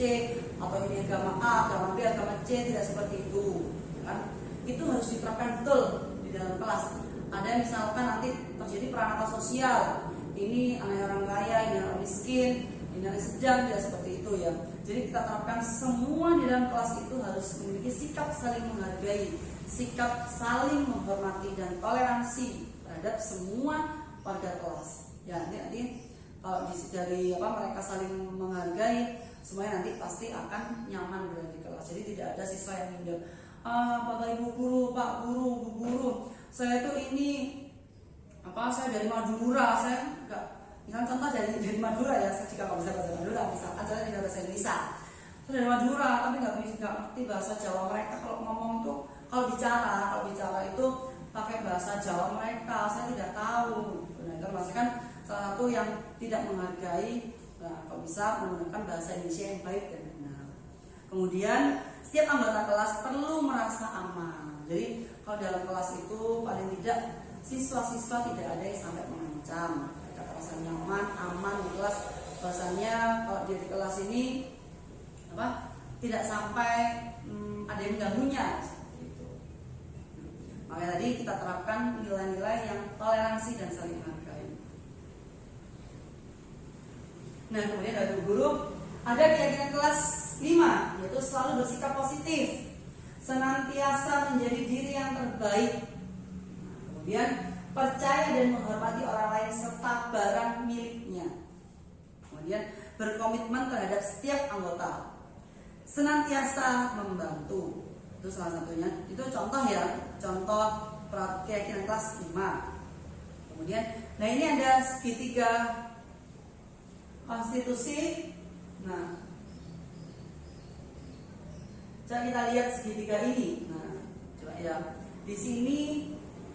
atau ini agama A, agama B, agama C, tidak seperti itu. Kan? Itu harus diterapkan betul di dalam kelas ada misalkan nanti terjadi peranata sosial, ini anak orang kaya, ini orang miskin, ini anak sedang, tidak seperti itu ya. Jadi kita terapkan semua di dalam kelas itu harus memiliki sikap saling menghargai, sikap saling menghormati dan toleransi terhadap semua warga kelas. Ya, nanti kalau dari mereka saling menghargai, semuanya nanti pasti akan nyaman berada di kelas. Jadi tidak ada siswa yang minder. Bapak Ibu guru, Pak guru, Bu guru, saya itu ini saya dari Madura, saya enggak, misalnya contoh dari Madura ya, saya jika nggak bisa bahasa Madura, misalkan saya tidak bahasa Indonesia, saya dari Madura tapi nggak ngerti bahasa Jawa mereka. Kalau ngomong itu, kalau bicara itu pakai bahasa Jawa mereka, saya tidak tahu. Nah, itu kan salah satu yang tidak menghargai. Nah, kalau bisa menggunakan bahasa Indonesia yang baik dan benar. Kemudian setiap anggota kelas perlu merasa aman. Jadi kalau dalam kelas itu paling tidak siswa-siswa tidak ada yang sampai mengancam. Mereka merasa nyaman, aman di kelas. Bahasanya kalau dia di kelas ini tidak sampai ada yang mengganggunya. Gitu. Makanya tadi kita terapkan nilai-nilai yang toleransi dan saling menghargai. Nah, kemudian dari guru ada keyakinan kelas 5, yaitu selalu bersikap positif, senantiasa menjadi diri yang terbaik. Kemudian percaya dan menghormati orang lain serta barang miliknya. Kemudian berkomitmen terhadap setiap anggota, senantiasa membantu. Itu salah satunya. Itu contoh ya, contoh keyakinan kelas 5. Kemudian, nah ini ada segitiga konstitusi. Nah, coba kita lihat segitiga ini. Nah, coba ya. Di sini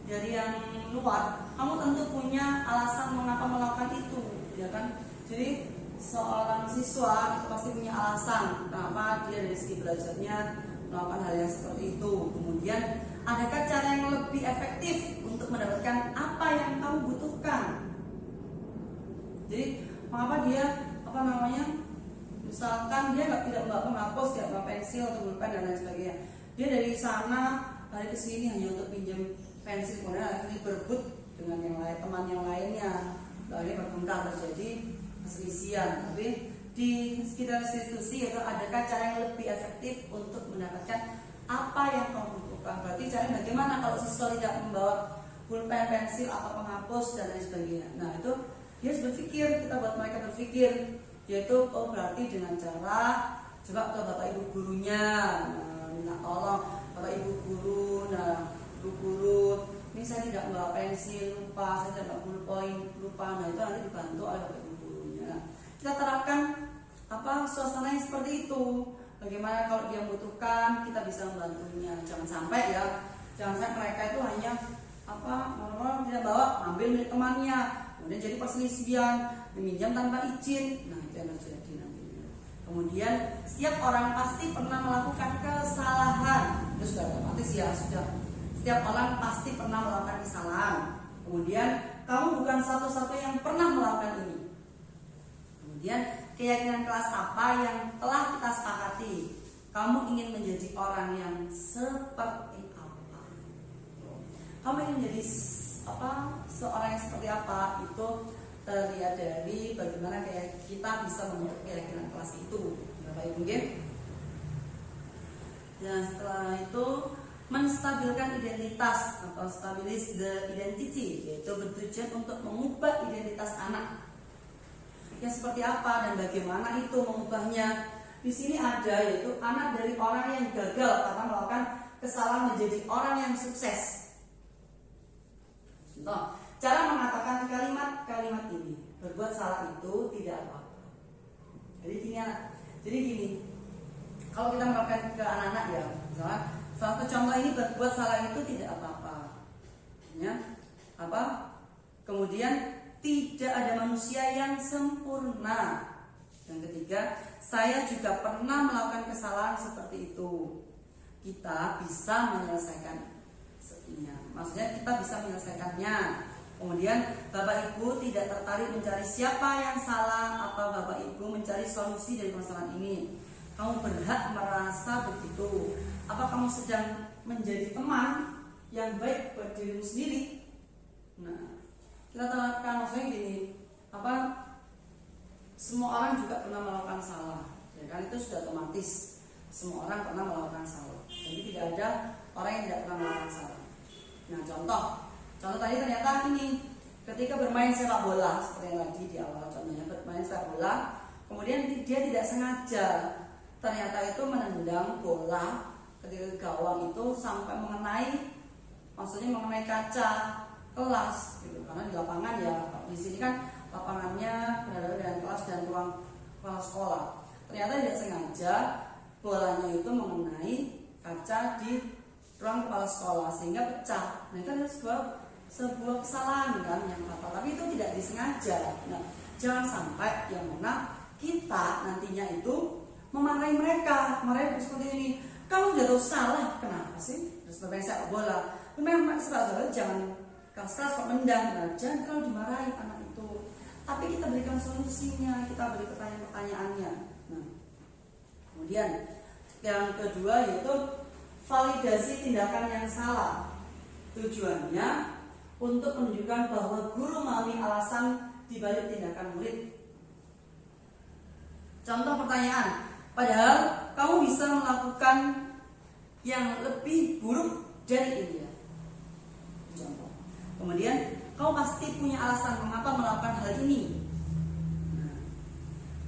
dari yang luar, kamu tentu punya alasan mengapa melakukan itu, ya kan? Jadi seorang siswa itu pasti punya alasan kenapa dia dari segi belajarnya melakukan hal yang seperti itu. Kemudian, adakah cara yang lebih efektif untuk mendapatkan apa yang kamu butuhkan? Jadi, mengapa dia misalkan dia tidak membawa penghapus, tidak membawa pensil atau pulpen dan lain sebagainya. Dia dari sana balik ke sini hanya untuk pinjam pensil, kemudian akhirnya berebut dengan yang lain, teman yang lainnya. Lalu bertengkar, terjadi perselisihan. Tapi di sekitar institusi itu adakah cara yang lebih efektif untuk mendapatkan apa yang kamu butuhkan? Berarti cara bagaimana kalau siswa tidak membawa pulpen, pensil atau penghapus dan lain sebagainya. Nah, itu dia harus berpikir, kita buat mereka berpikir, yaitu berarti dengan cara coba ke bapak ibu gurunya, minta tolong bapak ibu guru, bu guru, ini saya tidak membawa pensil, lupa, saya tidak membawa poin, lupa. Nah, itu nanti dibantu oleh bapak ibu gurunya. Nah, kita terapkan suasana yang seperti itu. Bagaimana kalau dia membutuhkan, kita bisa membantunya. Jangan sampai mereka itu hanya tidak bawa, ambil milik temannya, kemudian jadi perselisihan, meminjam tanpa izin. Nah, itu yang terjadi nantinya. Kemudian setiap orang pasti pernah melakukan kesalahan. Itu sudah otomatis ya, sudah. Setiap orang pasti pernah melakukan kesalahan. Kemudian kamu bukan satu-satu yang pernah melakukan ini. Kemudian keyakinan kelas apa yang telah kita sepakati? Kamu ingin menjadi orang yang seperti apa? Kamu ingin menjadi seorang yang seperti apa? Itu terlihat dari bagaimana kita bisa membentuk keyakinan kelas itu. Bapak Ibu mungkin. Dan setelah itu menstabilkan identitas atau stabilize the identity, yaitu bertujuan untuk mengubah identitas anak. Yang seperti apa dan bagaimana itu mengubahnya? Di sini ada, yaitu anak dari orang yang gagal karena melakukan kesalahan menjadi orang yang sukses. Contoh, cara mengatakan kalimat-kalimat ini, berbuat salah itu tidak apa-apa. Jadi gini, kalau kita melakukan ke anak-anak ya, misalnya satu contoh ini, berbuat salah itu tidak apa-apa. Ya, kemudian tidak ada manusia yang sempurna. Yang ketiga, saya juga pernah melakukan kesalahan seperti itu. Kita bisa menyelesaikan. Maksudnya kita bisa menyelesaikannya. Kemudian Bapak Ibu tidak tertarik mencari siapa yang salah atau Bapak Ibu mencari solusi dari masalah ini. Kamu berhak merasa begitu. Apa kamu sedang menjadi teman yang baik buat dirimu sendiri? Nah, kita terapkan maksudnya gini, apa? Semua orang juga pernah melakukan salah, ya kan, itu sudah otomatis. Semua orang pernah melakukan salah. Jadi tidak ada orang yang tidak pernah melakukan salah. Nah, contoh tadi ternyata ini ketika bermain sepak bola seperti yang tadi di awal contohnya bermain sepak bola, kemudian dia tidak sengaja ternyata itu menendang bola ketika gawang itu sampai maksudnya mengenai kaca kelas gitu. Karena di lapangan ya, di sini kan lapangannya berada dengan kelas dan ruang kepala sekolah. Ternyata tidak sengaja bolanya itu mengenai kaca di ruang kepala sekolah sehingga pecah. Nah, itu adalah sebuah kesalahan kan yang fatal, tapi itu tidak disengaja. Nah, jangan sampai yang mana kita nantinya itu memarahi mereka seperti ini. Kamu jatuh salah, kenapa sih? Terus bermain sepak bola. Memang sepak bola jangan keras-keras kok mendang. Nah, jangan terlalu dimarahi anak itu. Tapi kita berikan solusinya, kita beri pertanyaan-pertanyaannya. Nah, kemudian yang kedua yaitu validasi tindakan yang salah. Tujuannya untuk menunjukkan bahwa guru memahami alasan dibalik tindakan murid. Contoh pertanyaan, padahal kamu bisa melakukan yang lebih buruk dari ini ya. Contoh. Kemudian kamu pasti punya alasan mengapa melakukan hal ini. Nah,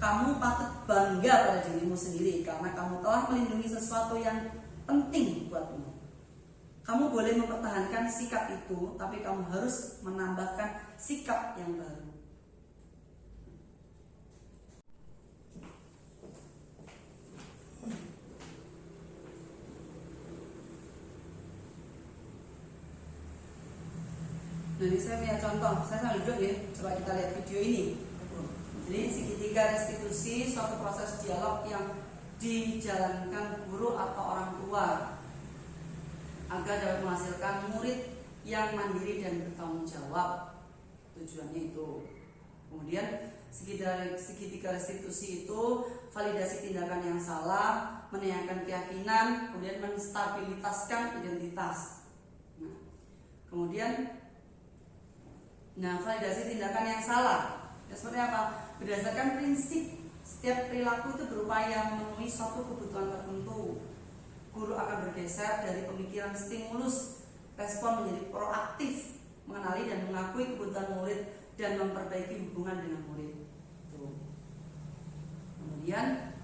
kamu patut bangga pada dirimu sendiri karena kamu telah melindungi sesuatu yang penting buatmu. Kamu boleh mempertahankan sikap itu, tapi kamu harus menambahkan sikap yang baru. Nah, ini saya punya contoh, saya sambil duduk ya, coba kita lihat video ini. Jadi segitiga restitusi suatu proses dialog yang dijalankan guru atau orang tua agar dapat menghasilkan murid yang mandiri dan bertanggung jawab. Tujuannya itu. Kemudian segitiga restitusi itu validasi tindakan yang salah, meningkatkan keyakinan, kemudian menstabilitaskan identitas. Nah, kemudian validasi tindakan yang salah ya seperti apa? Berdasarkan prinsip setiap perilaku itu berupaya memenuhi suatu kebutuhan tertentu. Guru akan bergeser dari pemikiran stimulus respon menjadi proaktif, mengenali dan mengakui kebutuhan murid dan memperbaiki hubungan dengan murid. Tuh. Kemudian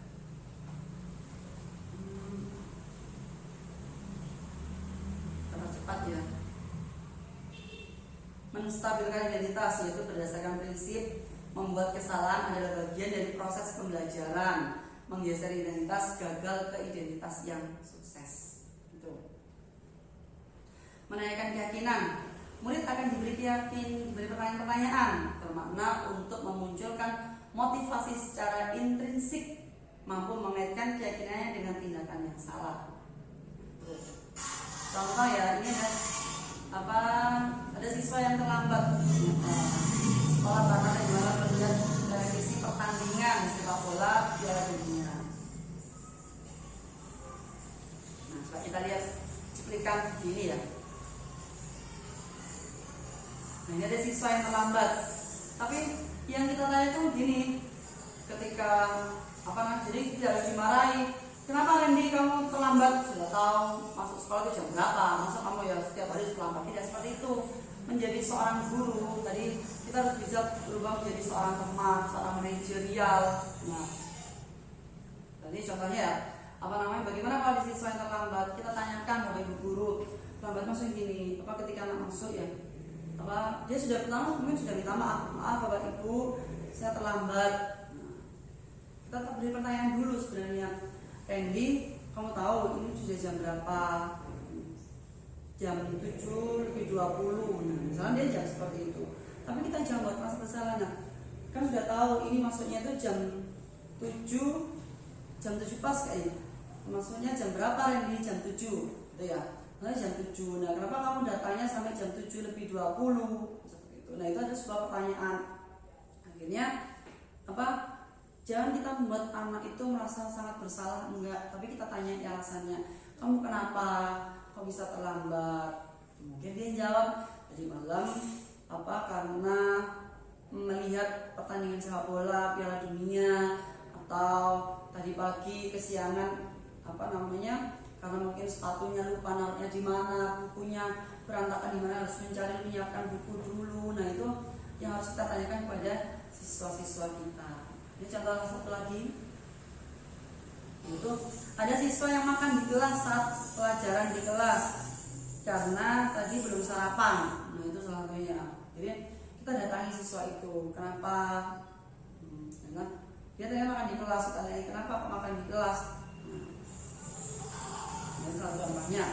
cepat ya. Menstabilkan identitas yaitu berdasarkan prinsip membuat kesalahan adalah bagian dari proses pembelajaran. Menggeser identitas gagal ke identitas yang sukses. Itu. Menanyakan keyakinan. Murid akan diberi pertanyaan-pertanyaan bermakna untuk memunculkan motivasi secara intrinsik, mampu mengaitkan keyakinannya dengan tindakan yang salah. Contoh ya, ini ada siswa yang terlambat sekolah karena gimana melihat televisi pertandingan sepak bola Piala Dunia. Nah, coba kita lihat cuplikan ini ya. Nah, ini ada siswa yang terlambat. Tapi yang kita tanya itu gini, ketika jadi tidak harus dimarahi. Kenapa Randy kamu terlambat? Sudah tahu masuk sekolah itu jam berapa? Masa kamu ya setiap hari terlambat? Tidak seperti itu. Menjadi seorang guru, tadi kita harus bisa berubah menjadi seorang teman, seorang manajerial. Nah, tadi contohnya ya, bagaimana kalau di siswa yang terlambat? Kita tanyakan Bapak Ibu guru, terlambat maksudnya gini, ketika anak masuk ya, dia sudah pertama mungkin sudah minta maaf Bapak Ibu, saya terlambat. Nah, kita tetap beri pertanyaan dulu sebenarnya. Randy, kamu tahu ini sudah jam berapa? Jam 7:20. Nah, misalnya dia jam seperti itu. Tapi kita jangan buat merasa bersalah. Nah, kan sudah tahu ini maksudnya itu jam 7 pas kayaknya. Maksudnya jam berapa Randy? Jam 7. Gitu ya. Nah, jam 7. Nah, kenapa kamu datangnya sampai jam 7:20? Seperti itu. Nah, itu ada sebuah pertanyaan. Akhirnya jangan kita membuat anak itu merasa sangat bersalah, enggak, tapi kita tanya alasannya. Kamu kenapa? Kok bisa terlambat? Mungkin dia jawab, tadi malam karena melihat pertandingan sepak bola Piala Dunia, atau tadi pagi kesiangan karena mungkin sepatunya lupa naruhnya di mana, bukunya berantakan di mana, harus menyiapkan buku dulu. Nah itu yang harus kita tanyakan kepada siswa-siswa kita. Ini contoh satu lagi, itu ada siswa yang makan di kelas saat pelajaran di kelas karena tadi belum sarapan. Nah itu salah satunya. Jadi kita datangi siswa itu, kenapa? Dia tadi makan di kelas, kita tanya kenapa kok makan di kelas. Ini salah contohnya.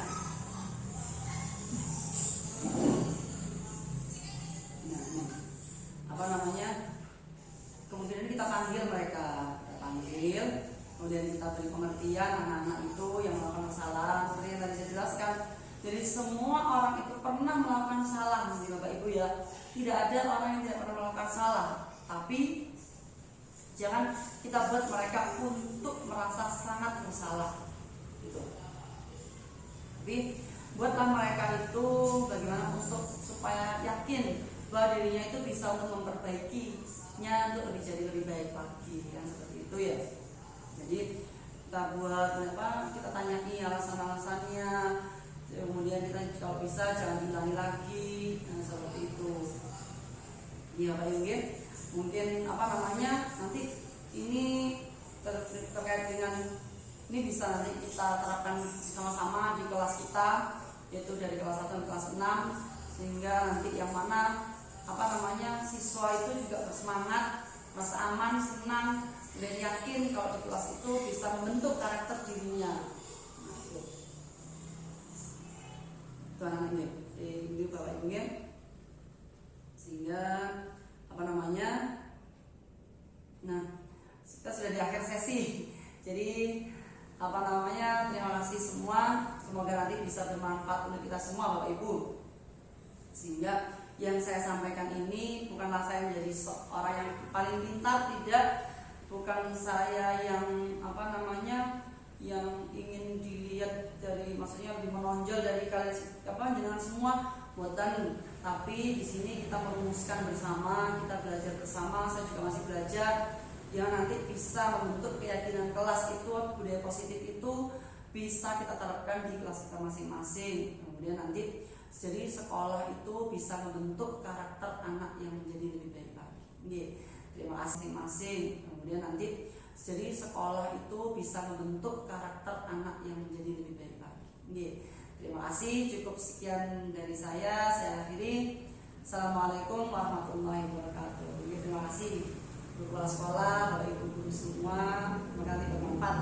Kemudian kita panggil mereka, kemudian kita beri pengertian anak-anak itu yang melakukan kesalahan. Seperti yang tadi saya jelaskan, jadi semua orang itu pernah melakukan salah, Bapak Ibu ya. Tidak ada orang yang tidak pernah melakukan salah, tapi jangan kita buat mereka untuk merasa sangat bersalah, gitu. Tapi buatlah mereka itu bagaimana supaya yakin bahwa dirinya itu bisa untuk memperbaikinya untuk jadi lebih baik lagi, kan seperti itu ya. Jadi kita buat kita tanyai alasan-alasannya, kemudian kita kalau bisa jangan diulangi lagi, seperti itu. Ya Pak Yunggit, mungkin nanti ini terkait dengan ini bisa nanti kita terapkan sama-sama di kelas kita, yaitu dari kelas 1 ke kelas 6, sehingga nanti yang mana siswa itu juga bersemangat, merasa aman, senang, dan yakin kalau di kelas itu bisa membentuk karakter dirinya. Nah, itu anak-anaknya, ini Bapak Ibu ya. Sehingga nah kita sudah di akhir sesi. Jadi terima kasih semua. Semoga nanti bisa bermanfaat untuk kita semua Bapak Ibu. Sehingga yang saya sampaikan ini bukanlah saya menjadi seorang yang paling pintar, tidak. Bukan saya yang yang ingin dilihat dari, maksudnya lebih menonjol dari kalian dengan semua buatan. Tapi di sini kita merumuskan bersama, kita belajar bersama. Saya juga masih belajar, yang nanti bisa membentuk keyakinan kelas itu, budaya positif itu bisa kita terapkan di kelas kita masing-masing. Kemudian nanti jadi sekolah itu bisa membentuk karakter anak yang menjadi lebih baik lagi. Terima kasih masing-masing. Kemudian nanti jadi sekolah itu bisa membentuk karakter anak yang menjadi lebih baik lagi. Terima kasih, cukup sekian dari saya akhiri. Assalamualaikum warahmatullahi wabarakatuh. Terima kasih untuk kepala sekolah, Bapak Ibu guru semua, semoga bermanfaat.